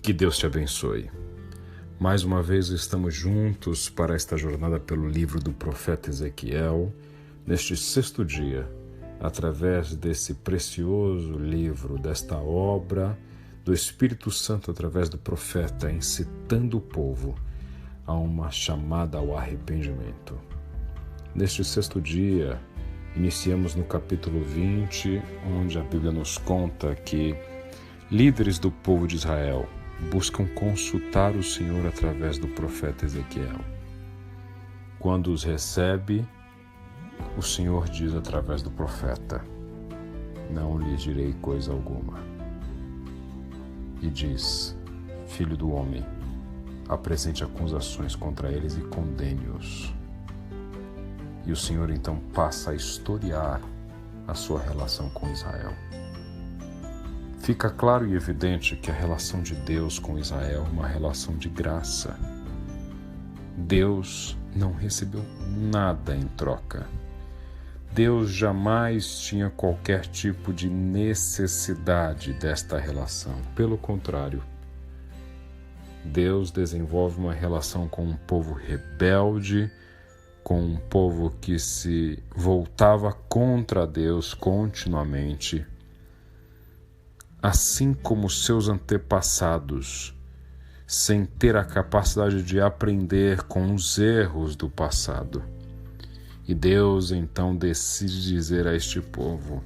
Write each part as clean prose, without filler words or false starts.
Que Deus te abençoe. Mais uma vez estamos juntos para esta jornada pelo livro do profeta Ezequiel, neste sexto dia, através desse precioso livro, desta obra do Espírito Santo através do profeta, incitando o povo a uma chamada ao arrependimento. Neste sexto dia, iniciamos no capítulo 20, onde a Bíblia nos conta que líderes do povo de Israel buscam consultar o Senhor através do profeta Ezequiel. Quando os recebe, o Senhor diz através do profeta: não lhes direi coisa alguma. E diz: filho do homem, apresente acusações contra eles e condene-os. E o Senhor então passa a historiar a sua relação com Israel. Fica claro e evidente que a relação de Deus com Israel é uma relação de graça. Deus não recebeu nada em troca. Deus jamais tinha qualquer tipo de necessidade desta relação. Pelo contrário, Deus desenvolve uma relação com um povo rebelde, com um povo que se voltava contra Deus continuamente, assim como seus antepassados, sem ter a capacidade de aprender com os erros do passado. E Deus então decide dizer a este povo: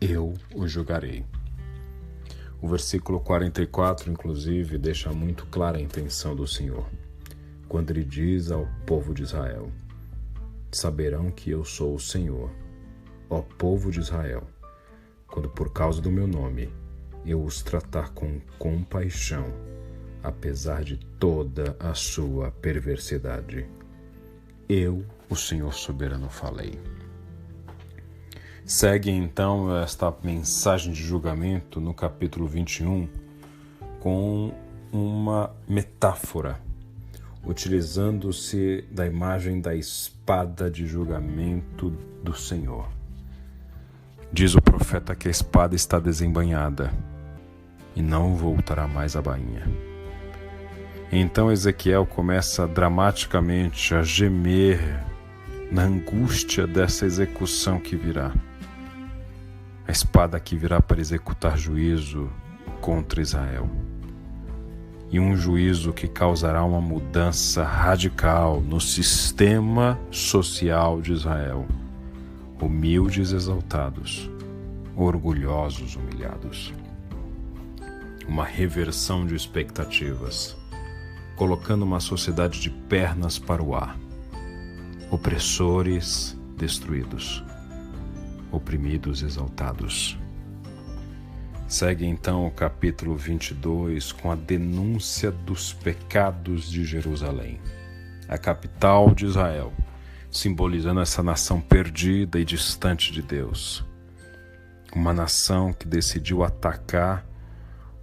eu o julgarei. O versículo 44, inclusive, deixa muito clara a intenção do Senhor, quando ele diz ao povo de Israel: saberão que eu sou o Senhor, ó povo de Israel, quando por causa do meu nome eu os tratar com compaixão, apesar de toda a sua perversidade. Eu, o Senhor soberano, falei. Segue então esta mensagem de julgamento no capítulo 21 com uma metáfora, utilizando-se da imagem da espada de julgamento do Senhor. Diz o profeta que a espada está desembainhada e não voltará mais à bainha. Então Ezequiel começa dramaticamente a gemer na angústia dessa execução que virá. A espada que virá para executar juízo contra Israel. E um juízo que causará uma mudança radical no sistema social de Israel. Humildes exaltados, orgulhosos humilhados. Uma reversão de expectativas, colocando uma sociedade de pernas para o ar. Opressores destruídos, oprimidos exaltados. Segue então o capítulo 22 com a denúncia dos pecados de Jerusalém, a capital de Israel, simbolizando essa nação perdida e distante de Deus. Uma nação que decidiu atacar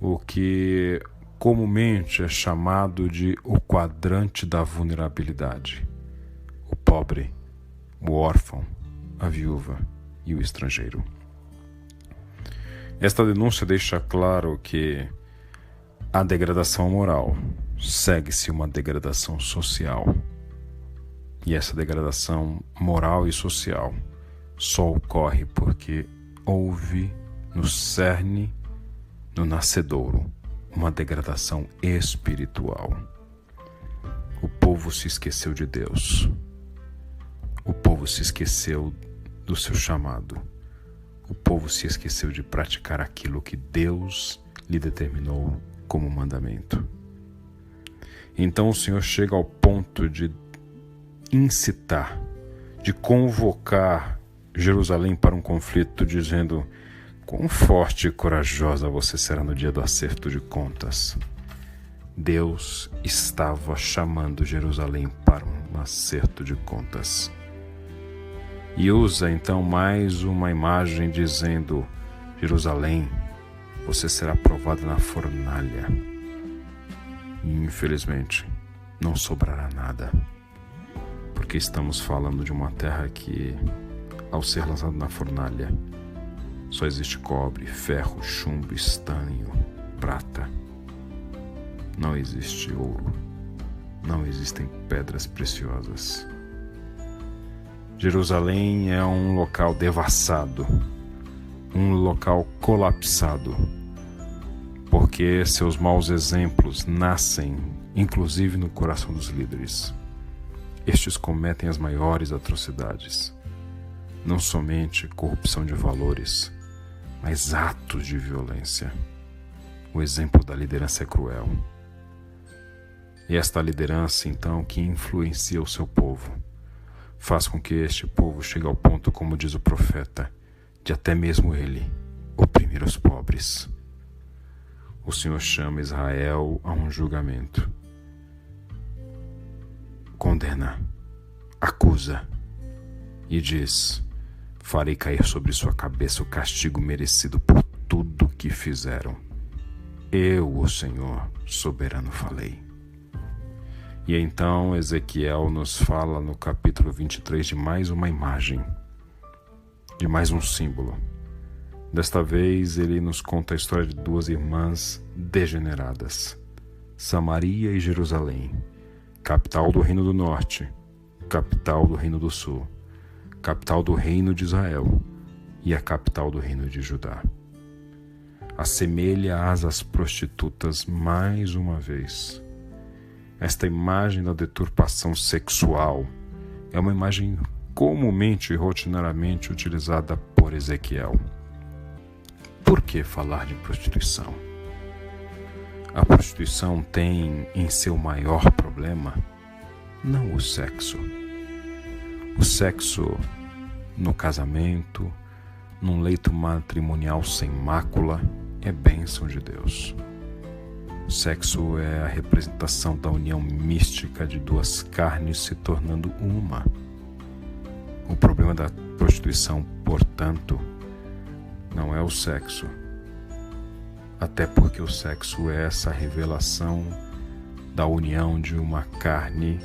o que comumente é chamado de o quadrante da vulnerabilidade: o pobre, o órfão, a viúva e o estrangeiro. Esta denúncia deixa claro que a degradação moral segue-se uma degradação social. E essa degradação moral e social só ocorre porque houve no cerne, no nascedouro, uma degradação espiritual. O povo se esqueceu de Deus. O povo se esqueceu do seu chamado. O povo se esqueceu de praticar aquilo que Deus lhe determinou como mandamento. Então o Senhor chega ao ponto de incitar, de convocar Jerusalém para um conflito, dizendo: quão forte e corajosa você será no dia do acerto de contas. Deus estava chamando Jerusalém para um acerto de contas. E usa então mais uma imagem dizendo: Jerusalém, você será provada na fornalha. E infelizmente não sobrará nada, porque estamos falando de uma terra que, ao ser lançada na fornalha, só existe cobre, ferro, chumbo, estanho, prata. não existe ouro, não existem pedras preciosas. Jerusalém é um local devassado, um local colapsado, porque seus maus exemplos nascem, inclusive, no coração dos líderes. Estes cometem as maiores atrocidades, não somente corrupção de valores, mas atos de violência. O exemplo da liderança é cruel. E esta liderança, então, que influencia o seu povo, faz com que este povo chegue ao ponto, como diz o profeta, de até mesmo ele oprimir os pobres. O Senhor chama Israel a um julgamento. Condena, acusa e diz: farei cair sobre sua cabeça o castigo merecido por tudo que fizeram. Eu, o Senhor, soberano, falei. E então Ezequiel nos fala no capítulo 23 de mais uma imagem, de mais um símbolo. Desta vez ele nos conta a história de duas irmãs degeneradas, Samaria e Jerusalém, capital do Reino do Norte, capital do Reino do Sul, capital do Reino de Israel e a capital do Reino de Judá. Assemelha-as às prostitutas mais uma vez. Esta imagem da deturpação sexual é uma imagem comumente e rotineiramente utilizada por Ezequiel. Por que falar de prostituição? A prostituição tem em seu maior problema não o sexo. O sexo no casamento, num leito matrimonial sem mácula, é bênção de Deus. O sexo é a representação da união mística de duas carnes se tornando uma. O problema da prostituição, portanto, não é o sexo. Até porque o sexo é essa revelação da união de uma carne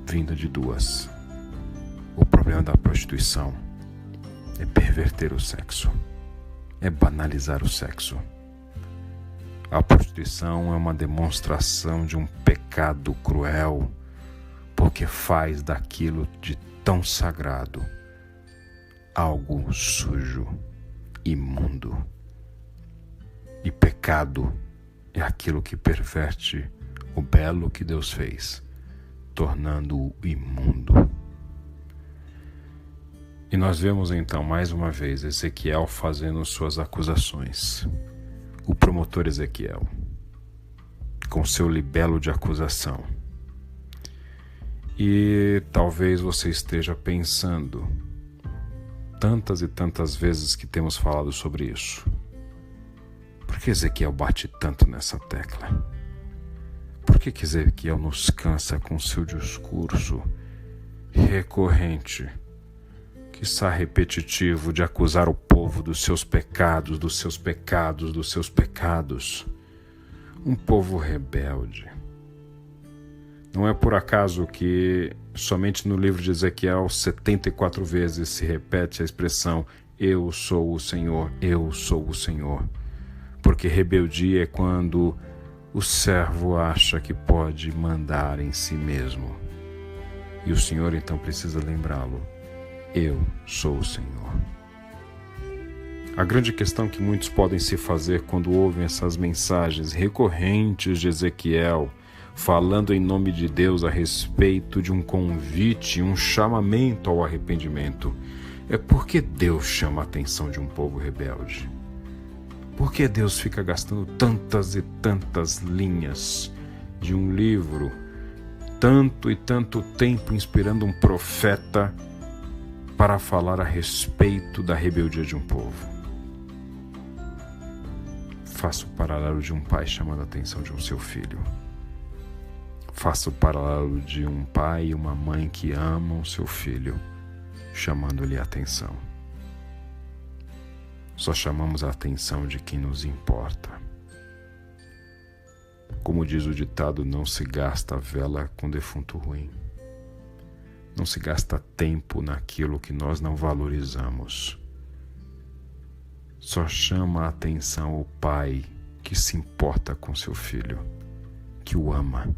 vinda de duas. O problema da prostituição é perverter o sexo, é banalizar o sexo. A prostituição é uma demonstração de um pecado cruel, porque faz daquilo de tão sagrado algo sujo, imundo. E pecado é aquilo que perverte o belo que Deus fez, tornando-o imundo. E nós vemos então mais uma vez Ezequiel fazendo suas acusações. O promotor Ezequiel, com seu libelo de acusação. E talvez você esteja pensando, tantas e tantas vezes que temos falado sobre isso, por que Ezequiel bate tanto nessa tecla? Por que Ezequiel nos cansa com seu discurso recorrente, quiçá repetitivo, de acusar o povo dos seus pecados, dos seus pecados, dos seus pecados? Um povo rebelde. Não é por acaso que somente no livro de Ezequiel 74 vezes se repete a expressão eu sou o Senhor, eu sou o Senhor. Porque rebeldia é quando o servo acha que pode mandar em si mesmo. E o Senhor então precisa lembrá-lo: eu sou o Senhor. A grande questão que muitos podem se fazer quando ouvem essas mensagens recorrentes de Ezequiel, falando em nome de Deus a respeito de um convite, um chamamento ao arrependimento, é porque Deus chama a atenção de um povo rebelde. Por que Deus fica gastando tantas e tantas linhas de um livro, tanto e tanto tempo inspirando um profeta para falar a respeito da rebeldia de um povo? Faça o paralelo de um pai chamando a atenção de um seu filho. Faça o paralelo de um pai e uma mãe que amam seu filho, chamando-lhe a atenção. Só chamamos a atenção de quem nos importa. Como diz o ditado, não se gasta vela com defunto ruim. Não se gasta tempo naquilo que nós não valorizamos. Só chama a atenção o pai que se importa com seu filho, que o ama,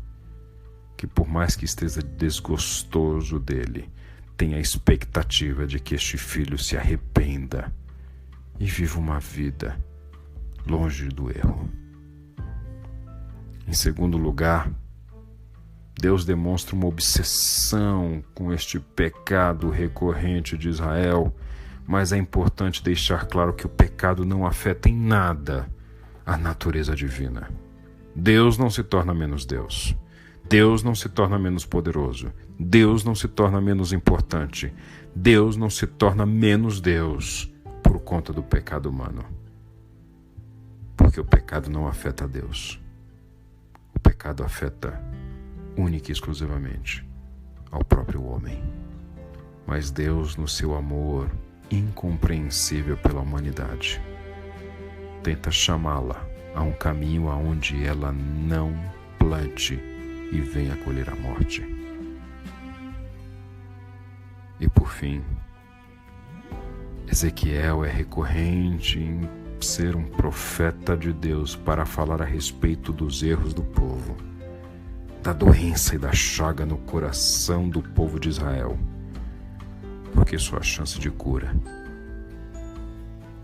que por mais que esteja desgostoso dele, tem a expectativa de que este filho se arrependa e viva uma vida longe do erro. Em segundo lugar, Deus demonstra uma obsessão com este pecado recorrente de Israel, mas é importante deixar claro que o pecado não afeta em nada a natureza divina. Deus não se torna menos Deus. Deus não se torna menos poderoso. Deus não se torna menos importante. Deus não se torna menos Deus por conta do pecado humano. Porque o pecado não afeta Deus. O pecado afeta única e exclusivamente ao próprio homem. Mas Deus, no seu amor incompreensível pela humanidade, tenta chamá-la a um caminho aonde ela não plante e venha colher a morte. E por fim, Ezequiel é recorrente em ser um profeta de Deus para falar a respeito dos erros do povo, da doença e da chaga no coração do povo de Israel, porque sua chance de cura,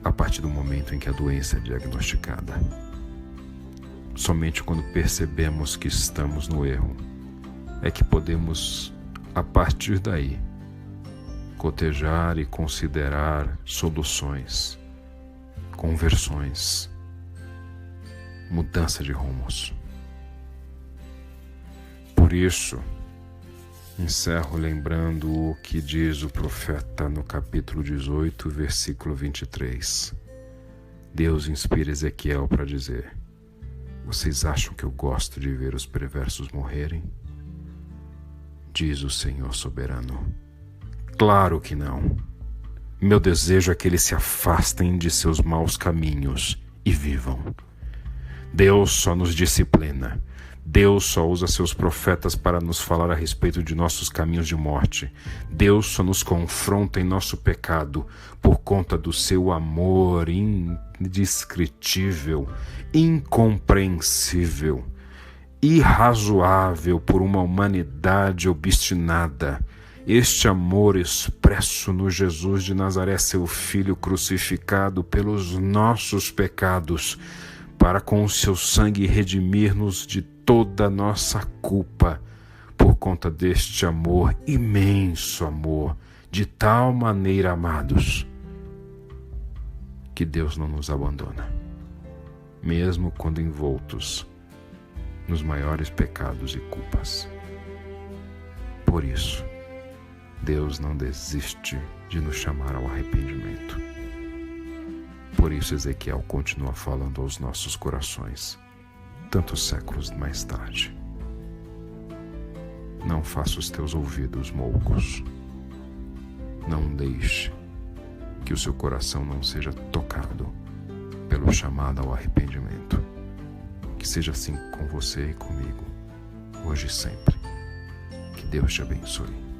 a partir do momento em que a doença é diagnosticada. Somente quando percebemos que estamos no erro é que podemos, a partir daí, cotejar e considerar soluções, conversões, mudança de rumos. Por isso, encerro lembrando o que diz o profeta no capítulo 18, versículo 23. Deus inspira Ezequiel para dizer: vocês acham que eu gosto de ver os perversos morrerem? Diz o Senhor soberano: claro que não. Meu desejo é que eles se afastem de seus maus caminhos e vivam. Deus só nos disciplina. Deus só usa seus profetas para nos falar a respeito de nossos caminhos de morte. Deus só nos confronta em nosso pecado por conta do seu amor indescritível, incompreensível, irrazoável por uma humanidade obstinada. Este amor expresso no Jesus de Nazaré, seu Filho crucificado pelos nossos pecados, para com o seu sangue redimir-nos de toda a nossa culpa, por conta deste amor, imenso amor, de tal maneira, amados, que Deus não nos abandona, mesmo quando envoltos nos maiores pecados e culpas. Por isso, Deus não desiste de nos chamar ao arrependimento. Por isso Ezequiel continua falando aos nossos corações, tantos séculos mais tarde. Não faça os teus ouvidos moucos. Não deixe que o seu coração não seja tocado pelo chamado ao arrependimento. Que seja assim com você e comigo, hoje e sempre. Que Deus te abençoe.